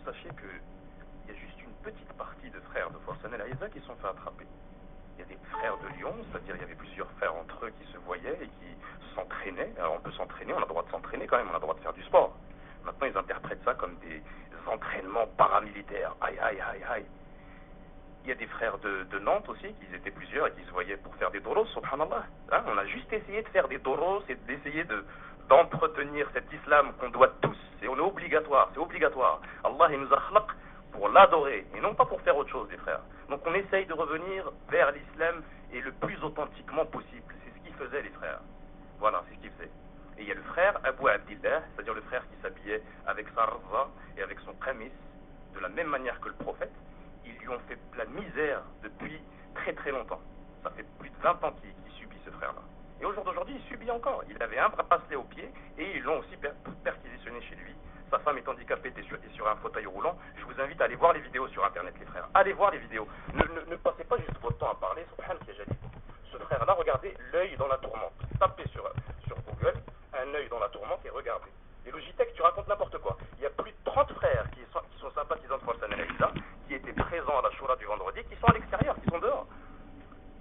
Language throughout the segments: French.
sachez qu'il y a juste une petite partie de frères de Forsan el-Aïza qui sont fait attraper. Il y a des frères de Lyon, c'est-à-dire il y avait plusieurs frères entre eux qui se voyaient et qui s'entraînaient. Alors on peut s'entraîner, on a le droit de s'entraîner quand même, on a le droit de faire du sport. Maintenant ils interprètent ça comme des entraînements paramilitaires. Aïe, aïe, aïe, aïe. Il y a des frères de Nantes aussi, qui étaient plusieurs et qui se voyaient pour faire des doros, subhanallah. Hein, on a juste essayé de faire des doros et d'essayer d'entretenir cet islam qu'on doit tous. Et on est obligatoire, c'est obligatoire. Allah il nous a khalaq pour l'adorer et non pas pour faire autre chose, les frères. Donc on essaye de revenir vers l'islam et le plus authentiquement possible. C'est ce qu'ils faisaient, les frères. Voilà, c'est ce qu'ils faisaient. Et il y a le frère Abu Abdillah, c'est-à-dire le frère qui s'habillait avec sa raza et avec son qamis, de la même manière que le prophète. Ils lui ont fait la misère depuis très très longtemps. Ça fait plus de 20 ans qu'il subit ce frère-là. Et au jour d'aujourd'hui, il subit encore. Il avait un bracelet au pied et ils l'ont aussi perquisitionné chez lui. Sa femme est handicapée et sur un fauteuil roulant. Je vous invite à aller voir les vidéos sur internet, les frères. Allez voir les vidéos. Ne passez pas juste votre temps à parler. Subhan qui a dit. Ce frère-là, regardez, l'œil dans la tourmente. Tapez sur Google, un œil dans la tourmente et regardez. Et Logitech, tu racontes n'importe quoi. Il y a plus de 30 frères qui sont sympathisants de Forsan el-Aïza, qui étaient présents à la Shura du vendredi, qui sont à l'extérieur, qui sont dehors.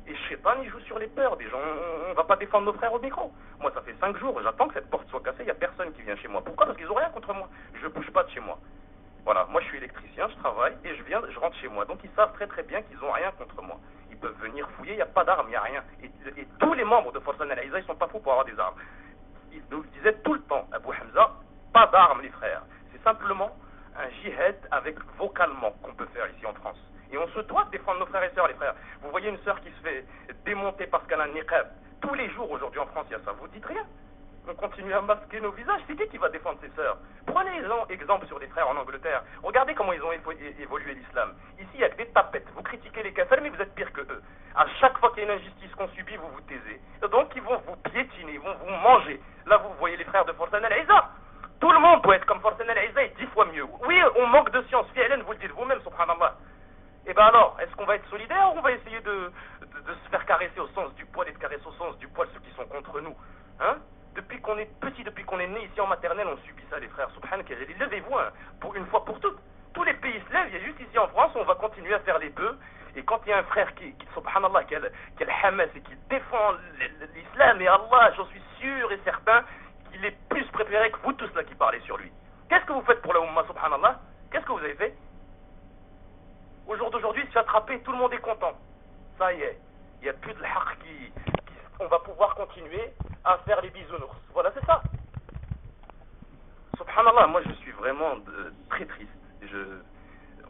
Et Shaitan, il joue sur les peurs des gens. On ne va pas défendre nos frères au micro. Moi, ça fait 5 jours, j'attends que cette porte soit cassée, il n'y a personne qui vient chez moi. Pourquoi? Parce qu'ils n'ont rien contre moi. Je ne bouge pas de chez moi. Voilà, moi je suis électricien, je travaille et je rentre chez moi. Donc ils savent très très bien qu'ils n'ont rien contre moi. Ils peuvent venir fouiller, il n'y a pas d'armes, il n'y a rien. Et tous les membres de Forsan el-Aïza, ils ne sont pas fous pour avoir des armes. Ils nous le disaient tout le temps, Abu Hamza, pas d'armes les frères. C'est simplement un jihad avec vocalement qu'on peut faire ici en France. Et on se doit de défendre nos frères et sœurs, les frères. Vous voyez une sœur qui se fait démonter parce qu'elle a un niqab. Tous les jours aujourd'hui en France, il y a ça. Vous dites rien. On continue à masquer nos visages. C'est qui va défendre ses sœurs? Prenez exemple sur les frères en Angleterre. Regardez comment ils ont évolué l'islam. Ici, il n'y a que des tapettes. Vous critiquez les kafirs, mais vous êtes pire que eux. À chaque fois qu'il y a une injustice qu'on subit, vous vous taisez. Donc, ils vont vous piétiner, ils vont vous manger. Là, vous voyez les frères de Forsan el-Aïza. Tout le monde doit être comme Forsan el-Aïza et 10 fois mieux. Oui, on manque de science. Fi'lan, vous le dites vous-même, subhanallah. Et bien alors, est-ce qu'on va être solidaire ou on va essayer de se faire caresser au sens du poil et de caresser au sens du poil ceux qui sont contre nous? Hein? Depuis qu'on est petit, depuis qu'on est né ici en maternelle, on subit ça, les frères. Subhanallah, levez-vous hein, pour une fois pour toutes. Tous les pays se lèvent, il y a juste ici en France, on va continuer à faire les bœufs. Et quand il y a un frère qui subhanallah, qui a le Hamas et qui défend l'islam et Allah, j'en suis sûr et certain qu'il est plus préféré que vous tous là qui parlez sur lui. Qu'est-ce que vous faites pour la Ummah, subhanallah? Qu'est-ce que vous avez fait? Au jour d'aujourd'hui, il se fait attraper, tout le monde est content. Ça y est, il n'y a plus de l'haq on va pouvoir continuer à faire les bisounours. Voilà, c'est ça. Subhanallah, moi je suis vraiment très triste.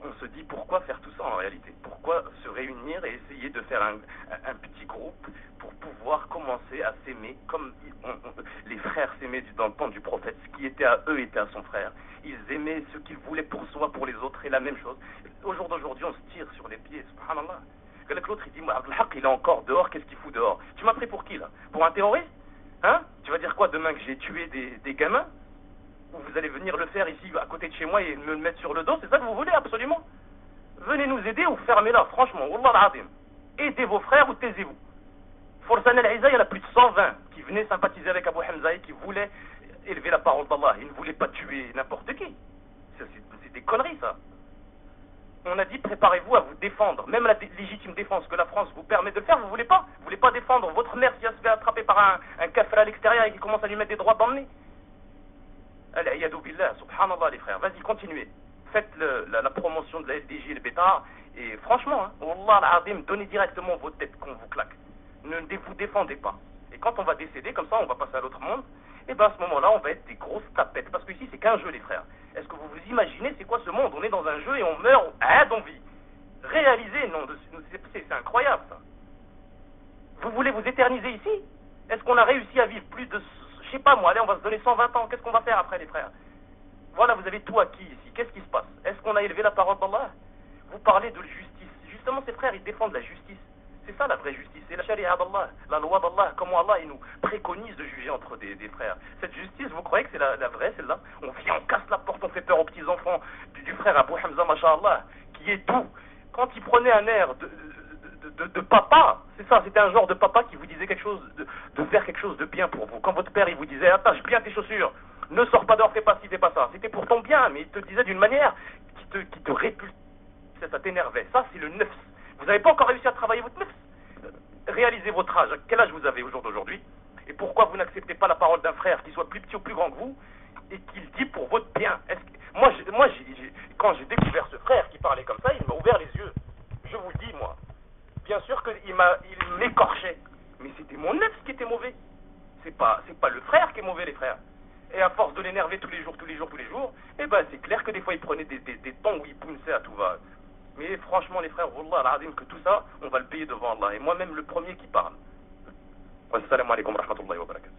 On se dit pourquoi faire tout ça en réalité? Pourquoi se réunir et essayer de faire un petit groupe pour pouvoir commencer à s'aimer comme les frères s'aimaient dans le temps du prophète. Ce qui était à eux était à son frère. Ils aimaient ce qu'ils voulaient pour soi, pour les autres, et la même chose. Au jour d'aujourd'hui, on se tire sur les pieds, subhanallah. L'autre il dit, moi, Abdelhaq, il est encore dehors, qu'est-ce qu'il fout dehors? Tu m'as pris pour qui là? Pour un terroriste? Hein? Tu vas dire quoi demain, que j'ai tué des gamins? Ou vous allez venir le faire ici à côté de chez moi et me le mettre sur le dos? C'est ça que vous voulez absolument? Venez nous aider ou fermez-la, franchement, wallah al-azim. Aidez vos frères ou taisez-vous. Forsan el-Aïza, il y en a plus de 120 qui venaient sympathiser avec Abu Hamza et qui voulaient élever la parole d'Allah. Ils ne voulaient pas tuer n'importe qui. C'est des conneries ça. On a dit préparez-vous à vous défendre. Même la légitime défense que la France vous permet de le faire, vous voulez pas? Vous voulez pas défendre votre mère si elle se fait attraper par un kafir à l'extérieur et qui commence à lui mettre des droits dans le nez? Al-Iyadou billah, subhanallah les frères. Vas-y, continuez. Faites la promotion de la SDJ et le Bétar. Et franchement, hein, wallah al-azim, donnez directement vos têtes qu'on vous claque. Ne vous défendez pas. Et quand on va décéder, comme ça on va passer à l'autre monde, et bien à ce moment-là on va être des grosses tapettes. Parce que ici c'est qu'un jeu les frères. Est-ce que vous vous imaginez c'est quoi ce monde? On est dans un jeu et on meurt, on vit. Réalisez, non, c'est incroyable ça. Vous voulez vous éterniser ici? Est-ce qu'on a réussi à vivre plus de, je sais pas moi, allez on va se donner 120 ans, qu'est-ce qu'on va faire après les frères? Voilà, vous avez tout acquis ici, qu'est-ce qui se passe? Est-ce qu'on a élevé la parole d'Allah? Vous parlez de justice, justement ces frères ils défendent la justice. C'est ça la vraie justice, c'est la charia d'Allah, la loi d'Allah, comment Allah il nous préconise de juger entre des frères. Cette justice, vous croyez que c'est la vraie celle-là? On vient, on casse la porte, on fait peur aux petits-enfants du frère Abu Hamza, masha'Allah, qui est tout. Quand il prenait un air de papa, c'est ça, c'était un genre de papa qui vous disait quelque chose, de faire quelque chose de bien pour vous. Quand votre père il vous disait, attache bien tes chaussures, ne sors pas dehors, fais pas ci, fais pas ça. C'était pour ton bien, mais il te disait d'une manière te répulsait, ça t'énervait. Ça, c'est le nefs. Vous n'avez pas encore réussi à travailler votre nefs. Réalisez votre âge. Quel âge vous avez au jour d'aujourd'hui? Et pourquoi vous n'acceptez pas la parole d'un frère qui soit plus petit ou plus grand que vous et qu'il dit pour votre bien? Quand j'ai découvert ce frère qui parlait comme ça, il m'a ouvert les yeux. Je vous le dis, moi. Bien sûr qu'il m'écorchait. Mais c'était mon nefs qui était mauvais. C'est pas le frère qui est mauvais, les frères. Et à force de l'énerver tous les jours, eh ben c'est clair que des fois il prenait des tons où il punçait à tout va. Mais franchement les frères, wallah al-azim, que tout ça, on va le payer devant Allah. Et moi-même le premier qui parle. Assalamu alaikum wa rahmatullahi wa barakatuh.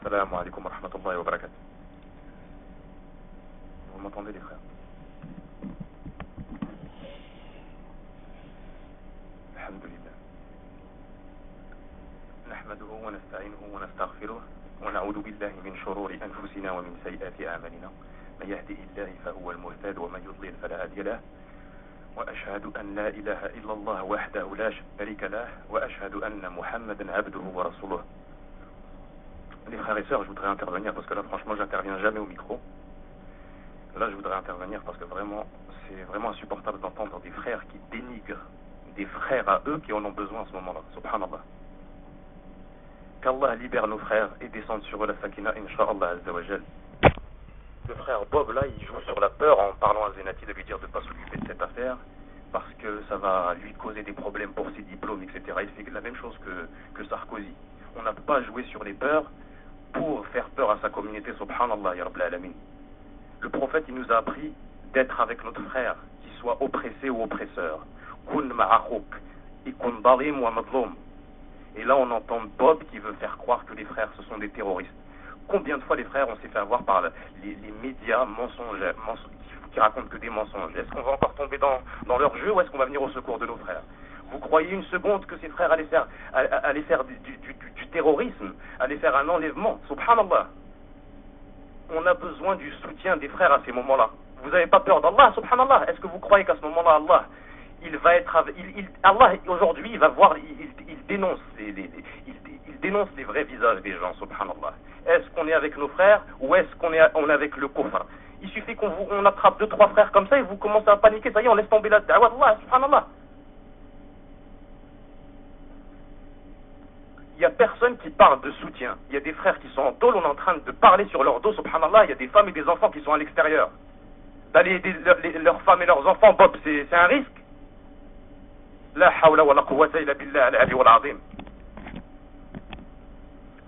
Assalamu alaikum wa rahmatullahi wa barakatuh. Vous m'entendez les frères? Alhamdulillah. نحمده ونستعينه ونستغفره ونعوذ بالله من شرور أنفسنا ومن سيئات أعمالنا من يهده الله فهو المهتد ومن يضلل فلا هادي له وأشهد أن لا إله إلا الله وحده لا شريك له وأشهد أن محمدا عبده ورسوله. Les frères et sœurs, je voudrais intervenir parce que là franchement j'interviens jamais au micro. Là je voudrais intervenir parce que vraiment c'est vraiment insupportable d'entendre des frères qui dénigrent des frères à eux qui en ont besoin à ce moment-là. Subhanallah. Qu'Allah libère nos frères et descende sur eux la sakina, incha'Allah azzawajal. Le frère Bob là, il joue sur la peur en parlant à Zenati de lui dire de ne pas s'occuper de cette affaire parce que ça va lui causer des problèmes pour ses diplômes, etc. Il fait la même chose que Sarkozy. On n'a pas joué sur les peurs pour faire peur à sa communauté, subhanallah, ya Rabbil Alamin. Le prophète, il nous a appris d'être avec notre frère, qu'il soit oppressé ou oppresseur. Kun ma'achouk, ikun dalim wa madloum. Et là, on entend Bob qui veut faire croire que les frères, ce sont des terroristes. Combien de fois les frères, on s'est fait avoir par les médias mensongers, qui racontent que des mensonges? Est-ce qu'on va encore tomber dans leur jeu ou est-ce qu'on va venir au secours de nos frères? Vous croyez une seconde que ces frères allaient faire du terrorisme, allaient faire un enlèvement? Subhanallah. On a besoin du soutien des frères à ces moments-là. Vous n'avez pas peur d'Allah, subhanallah? Est-ce que vous croyez qu'à ce moment-là, Allah, Allah aujourd'hui, il va voir, il dénonce il dénonce les vrais visages des gens, subhanallah. Est-ce qu'on est avec nos frères ou est-ce qu'on est avec le kufr? Il suffit qu'on attrape 2-3 frères comme ça et vous commencez à paniquer, ça y est, on laisse tomber la da'wah d'Allah, subhanallah. Il n'y a personne qui parle de soutien. Il y a des frères qui sont en tôle, on est en train de parler sur leur dos, subhanallah. Il y a des femmes et des enfants qui sont à l'extérieur. D'aller aider leurs femmes et leurs enfants, Bob, c'est un risque. La hawla wa la quwwata illa billah al-ali wal-azim.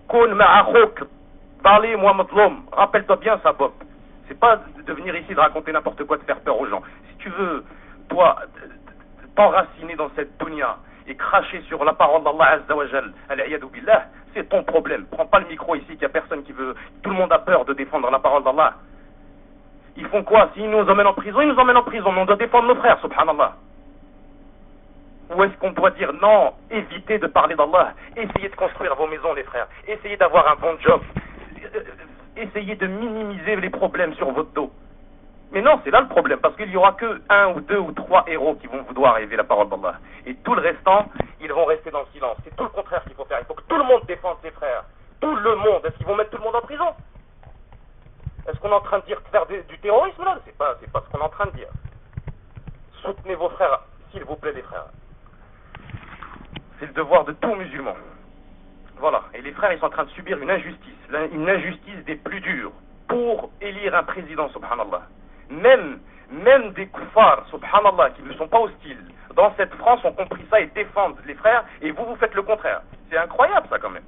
Kun ma'achouk, parlez-moi madloum. Rappelle-toi bien ça, Bob. C'est pas de venir ici de raconter n'importe quoi, de faire peur aux gens. Si tu veux, toi, t'enraciner dans cette dunya et cracher sur la parole d'Allah Azza wa Jal, al-iyadu billah, c'est ton problème. Prends pas le micro ici, qu'il y a personne qui veut. Tout le monde a peur de défendre la parole d'Allah. Ils font quoi? S'ils nous emmènent en prison, ils nous emmènent en prison, mais on doit défendre nos frères, subhanallah. Ou est-ce qu'on doit dire non, évitez de parler d'Allah, essayez de construire vos maisons les frères, essayez d'avoir un bon job, essayez de minimiser les problèmes sur votre dos. Mais non, c'est là le problème, parce qu'il n'y aura que 1 ou 2 ou 3 héros qui vont vouloir élever la parole d'Allah. Et tout le restant, ils vont rester dans le silence. C'est tout le contraire qu'il faut faire. Il faut que tout le monde défende ses frères. Tout le monde. Est-ce qu'ils vont mettre tout le monde en prison? Est-ce qu'on est en train de dire faire du terrorisme là? C'est pas ce qu'on est en train de dire. Soutenez vos frères, s'il vous plaît les frères. C'est le devoir de tout musulman. Voilà. Et les frères, ils sont en train de subir une injustice des plus dures pour élire un président, subhanallah. Même des kuffars, subhanallah, qui ne sont pas hostiles, dans cette France, ont compris ça et défendent les frères, et vous faites le contraire. C'est incroyable, ça, quand même.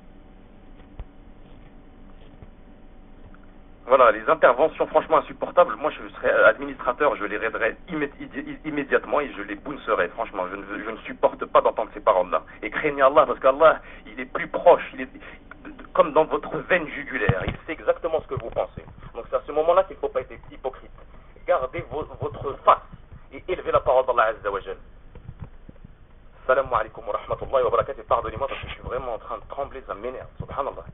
Voilà, les interventions franchement insupportables, moi je serais administrateur, je les raiderais immédiatement et je les bouncerais, franchement, je ne supporte pas d'entendre ces paroles-là. Et craignez Allah, parce qu'Allah, il est plus proche, il est comme dans votre veine jugulaire, il sait exactement ce que vous pensez. Donc c'est à ce moment-là qu'il ne faut pas être hypocrite. Gardez votre face et élevez la parole d'Allah Azza wa Jal. Salam alaikum wa rahmatullahi wa barakatuh. Pardonnez-moi parce que je suis vraiment en train de trembler, ça m'énerve, subhanallah.